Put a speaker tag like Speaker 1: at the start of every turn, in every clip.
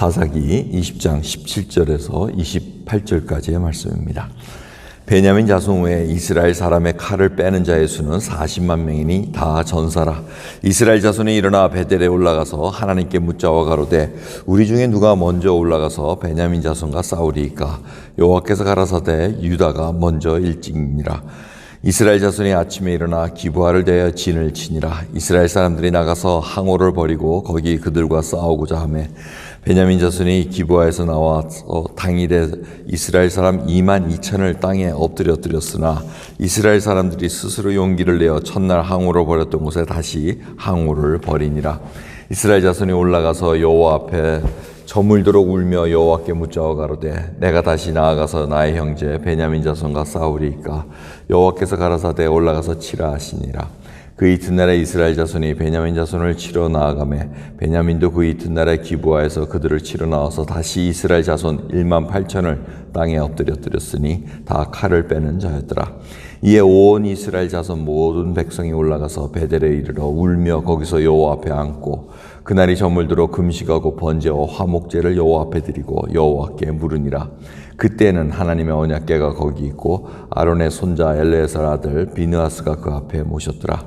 Speaker 1: 사사기 20장 17절에서 28절까지의 말씀입니다. 베냐민 자손 외에 이스라엘 사람의 칼을 빼는 자의 수는 40만 명이니 다 전사라. 이스라엘 자손이 일어나 베델에 올라가서 하나님께 묻자와 가로되 우리 중에 누가 먼저 올라가서 베냐민 자손과 싸우리이까? 여호와께서 가라사대 유다가 먼저 일찍이니라. 이스라엘 자손이 아침에 일어나 기브아를 대하여 진을 치니라. 이스라엘 사람들이 나가서 항오를 버리고 거기 그들과 싸우고자 하매 베냐민 자손이 기브아에서 나와서 당일에 이스라엘 사람 2만 2천을 땅에 엎드렸으나 이스라엘 사람들이 스스로 용기를 내어 첫날 항오를 버렸던 곳에 다시 항오를 버리니라. 이스라엘 자손이 올라가서 여호와 앞에 저물도록 울며 여호와께 묻자와 가로되 내가 다시 나아가서 나의 형제 베냐민 자손과 싸우리이까? 여호와께서 가라사대 올라가서 치라 하시니라. 그 이튿날에 이스라엘 자손이 베냐민 자손을 치러 나아가매 베냐민도 그 이튿날에 기브아에서 그들을 치러 나와서 다시 이스라엘 자손 1만 8천을 땅에 엎드렸으니 다 칼을 빼는 자였더라. 이에 온 이스라엘 자손 모든 백성이 올라가서 베델에 이르러 울며 거기서 여호와 앞에 앉고 그날이 저물도록 금식하고 번제와 화목제를 여호와 앞에 드리고 여호와께 물으니라. 그때는 하나님의 언약궤가 거기 있고 아론의 손자 엘레아살 아들 비느하스가 그 앞에 모셨더라.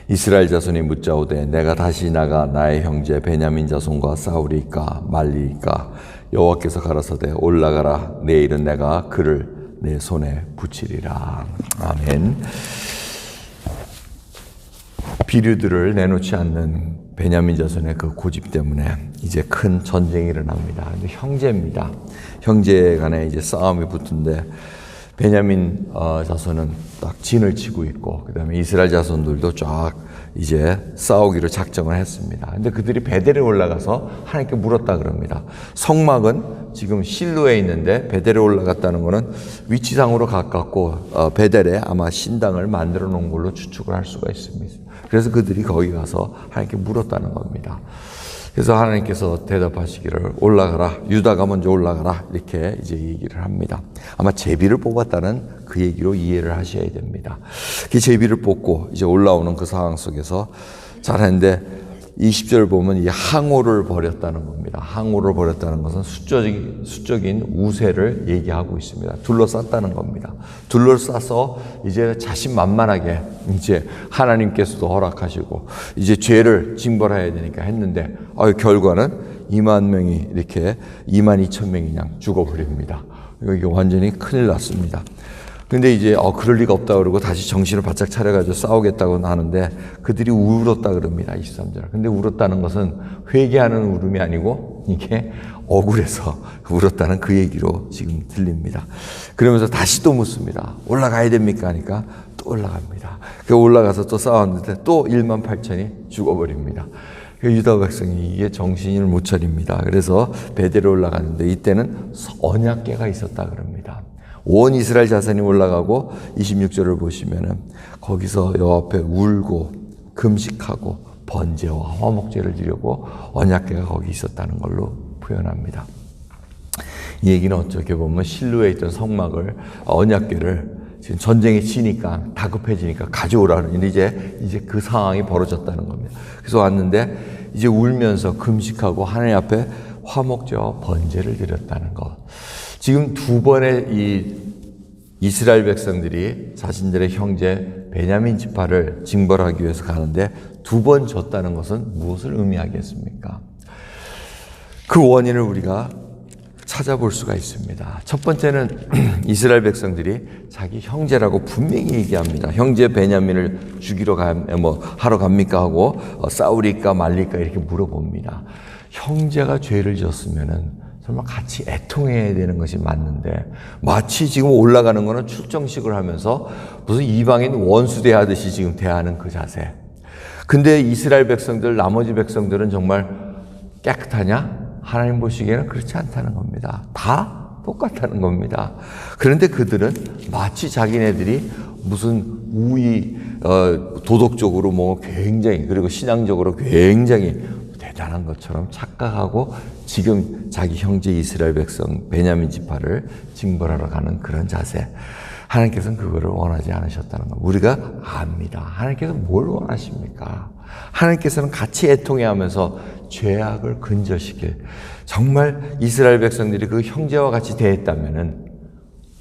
Speaker 1: 이스라엘 자손이 묻자오되 내가 다시 나가 나의 형제 베냐민 자손과 싸우리이까 말리이까? 여호와께서 가라사대 올라가라. 내일은 내가 그를 내 손에 붙이리라. 아멘. 비류들을 내놓지 않는 베냐민 자손의 그 고집 때문에 이제 큰 전쟁이 일어납니다. 형제입니다. 형제 간에 이제 싸움이 붙은데 베냐민 자손은 딱 진을 치고 있고 그다음에 이스라엘 자손들도 쫙 이제 싸우기로 작정을 했습니다. 근데 그들이 베델에 올라가서 하나님께 물었다 그럽니다. 성막은 지금 실로에 있는데 베델에 올라갔다는 것은 위치상으로 가깝고 베델에 아마 신당을 만들어 놓은 걸로 추측을 할 수가 있습니다. 그래서 그들이 거기 가서 하나님께 물었다는 겁니다. 그래서 하나님께서 대답하시기를 올라가라. 유다가 먼저 올라가라. 이렇게 이제 얘기를 합니다. 아마 제비를 뽑았다는 그 얘기로 이해를 하셔야 됩니다. 그 제비를 뽑고 이제 올라오는 그 상황 속에서 잘하는데 20절 보면 이 항오를 버렸다는 겁니다. 항오를 버렸다는 것은 수적인 우세를 얘기하고 있습니다. 둘러쌌다는 겁니다. 둘러싸서 이제 자신만만하게 이제 하나님께서도 허락하시고 이제 죄를 징벌해야 되니까 했는데 결과는 2만 명이 이렇게 2만 2천 명이 그냥 죽어버립니다. 이게 완전히 큰일 났습니다. 근데 이제 그럴 리가 없다 그러고 다시 정신을 바짝 차려가지고 싸우겠다고 하는데 그들이 울었다 그럽니다. 23절. 근데 울었다는 것은 회개하는 울음이 아니고 이게 억울해서 울었다는 그 얘기로 지금 들립니다. 그러면서 다시 또 묻습니다. 올라가야 됩니까? 하니까 또 올라갑니다. 그 올라가서 또 싸웠는데 또 1만 8천이 죽어버립니다. 유다 백성이 이게 정신을 못 차립니다. 그래서 베델에 올라가는데 이때는 언약궤가 있었다 그럽니다. 온 이스라엘 자손이 올라가고 26절을 보시면은 거기서 여호와 앞에 울고 금식하고 번제와 화목제를 드리고 언약궤가 거기 있었다는 걸로 표현합니다. 이 얘기는 어떻게 보면 실로에 있던 성막을 언약궤를 지금 전쟁에 치니까 다급해지니까 가져오라는 이제 그 상황이 벌어졌다는 겁니다. 그래서 왔는데 이제 울면서 금식하고 하나님 앞에 화목제와 번제를 드렸다는 것. 지금 두 번의 이 이스라엘 백성들이 자신들의 형제 베냐민 지파를 징벌하기 위해서 가는데 두 번 졌다는 것은 무엇을 의미하겠습니까? 그 원인을 우리가 찾아볼 수가 있습니다. 첫 번째는 이스라엘 백성들이 자기 형제라고 분명히 얘기합니다. 형제 베냐민을 죽이러 하러 갑니까 하고 싸우리까 말리까 이렇게 물어봅니다. 형제가 죄를 지었으면은 정말 같이 애통해야 되는 것이 맞는데 마치 지금 올라가는 거는 출정식을 하면서 무슨 이방인 원수 대하듯이 지금 대하는 그 자세. 근데 이스라엘 백성들 나머지 백성들은 정말 깨끗하냐? 하나님 보시기에는 그렇지 않다는 겁니다. 다 똑같다는 겁니다. 그런데 그들은 마치 자기네들이 무슨 도덕적으로 굉장히 그리고 신앙적으로 굉장히 대단한 것처럼 착각하고 지금 자기 형제 이스라엘 백성 베냐민 지파를 징벌하러 가는 그런 자세. 하나님께서는 그거를 원하지 않으셨다는 것. 우리가 압니다. 하나님께서 뭘 원하십니까? 하나님께서는 같이 애통해하면서 죄악을 근절시킬, 정말 이스라엘 백성들이 그 형제와 같이 대했다면은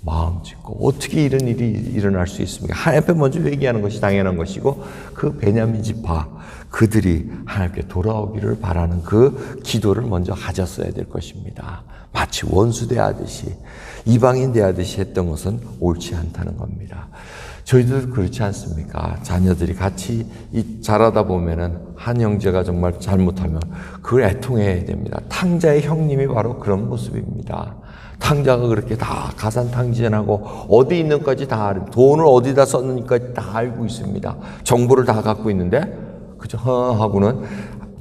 Speaker 1: 마음 짓고 어떻게 이런 일이 일어날 수 있습니까? 하나님 앞에 먼저 회개하는 것이 당연한 것이고, 그 베냐민 지파 그들이 하나님께 돌아오기를 바라는 그 기도를 먼저 가졌어야 될 것입니다. 마치 원수 대하듯이, 이방인 대하듯이 했던 것은 옳지 않다는 겁니다. 저희들 그렇지 않습니까? 자녀들이 같이 자라다 보면은 한 형제가 정말 잘못하면 그걸 애통해야 됩니다. 탕자의 형님이 바로 그런 모습입니다. 탕자가 그렇게 다 가산탕진하고 어디 있는 것까지 다 알고, 돈을 어디다 썼는지까지 다 알고 있습니다. 정보를 다 갖고 있는데 그저 하고는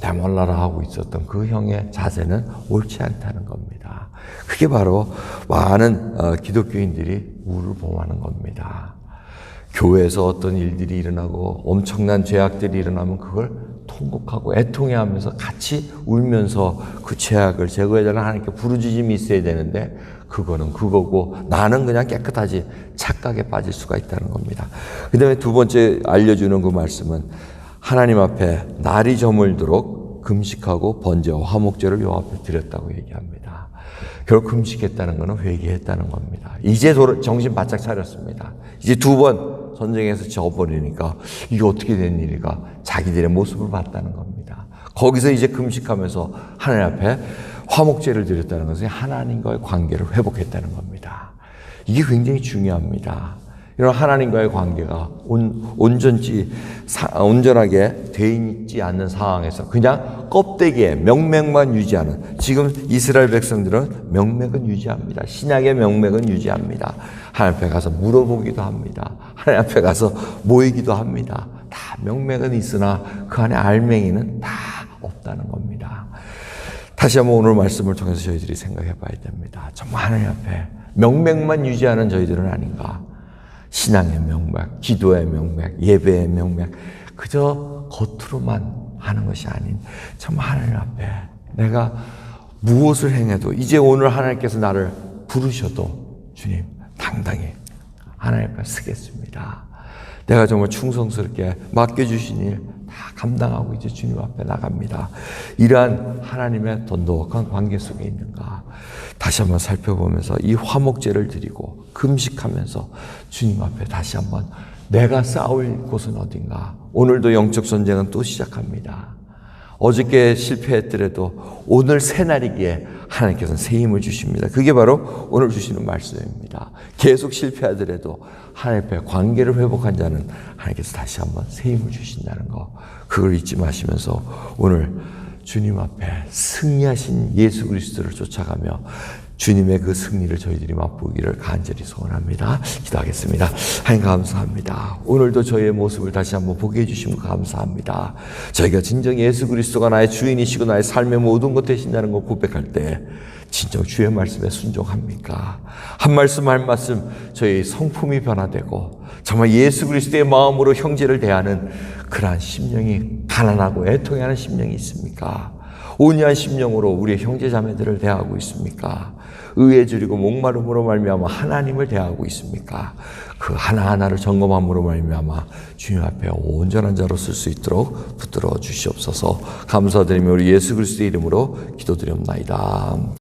Speaker 1: 대말라라 하고 있었던 그 형의 자세는 옳지 않다는 겁니다. 그게 바로 많은 기독교인들이 우를 범하는 겁니다. 교회에서 어떤 일들이 일어나고 엄청난 죄악들이 일어나면 그걸 통곡하고 애통해하면서 같이 울면서 그 죄악을 제거해달라는 하나님께 부르짖음이 있어야 되는데, 그거는 그거고 나는 그냥 깨끗하지 착각에 빠질 수가 있다는 겁니다. 그 다음에 두 번째 알려주는 그 말씀은 하나님 앞에 날이 저물도록 금식하고 번제와 화목제를 요 앞에 드렸다고 얘기합니다. 결국 금식했다는 것은 회개했다는 겁니다. 이제 정신 바짝 차렸습니다. 이제 두 번 전쟁에서 져버리니까 이게 어떻게 된 일인가, 자기들의 모습을 봤다는 겁니다. 거기서 이제 금식하면서 하나님 앞에 화목제를 드렸다는 것은 하나님과의 관계를 회복했다는 겁니다. 이게 굉장히 중요합니다. 이런 하나님과의 관계가 온전하게 돼 있지 않는 상황에서 그냥 껍데기에 명맥만 유지하는, 지금 이스라엘 백성들은 명맥은 유지합니다. 신약의 명맥은 유지합니다. 하나님 앞에 가서 물어보기도 합니다. 하나님 앞에 가서 모이기도 합니다. 다 명맥은 있으나 그 안에 알맹이는 다 없다는 겁니다. 다시 한번 오늘 말씀을 통해서 저희들이 생각해 봐야 됩니다. 정말 하나님 앞에 명맥만 유지하는 저희들은 아닌가? 신앙의 명맥, 기도의 명맥, 예배의 명맥, 그저 겉으로만 하는 것이 아닌 정말 하나님 앞에 내가 무엇을 행해도, 이제 오늘 하나님께서 나를 부르셔도 주님 당당히 하나님 앞에 서겠습니다. 내가 정말 충성스럽게 맡겨주신 일 다 감당하고 이제 주님 앞에 나갑니다. 이러한 하나님의 돈독한 관계 속에 있는가 다시 한번 살펴보면서 이 화목제를 드리고 금식하면서 주님 앞에 다시 한번 내가 싸울 곳은 어딘가. 오늘도 영적 전쟁은 또 시작합니다. 어저께 실패했더라도 오늘 새날이기에 하나님께서는 새 힘을 주십니다. 그게 바로 오늘 주시는 말씀입니다. 계속 실패하더라도 하나님 앞에 관계를 회복한 자는 하나님께서 다시 한번 새 힘을 주신다는 거, 그걸 잊지 마시면서 오늘 주님 앞에 승리하신 예수 그리스도를 쫓아가며 주님의 그 승리를 저희들이 맛보기를 간절히 소원합니다. 기도하겠습니다. 하나님 감사합니다. 오늘도 저희의 모습을 다시 한번 보게 해주시면 감사합니다. 저희가 진정 예수 그리스도가 나의 주인이시고 나의 삶의 모든 것 되신다는 걸 고백할 때 진정 주의 말씀에 순종합니까? 한 말씀 한 말씀 저희 성품이 변화되고 정말 예수 그리스도의 마음으로 형제를 대하는 그러한 심령이 가난하고 애통해하는 심령이 있습니까? 온유한 심령으로 우리의 형제 자매들을 대하고 있습니까? 의에 줄이고 목마름으로 말미암아 하나님을 대하고 있습니까? 그 하나하나를 점검함으로 말미암아 주님 앞에 온전한 자로 쓸 수 있도록 붙들어 주시옵소서. 감사드리며 우리 예수 그리스도의 이름으로 기도드리옵나이다.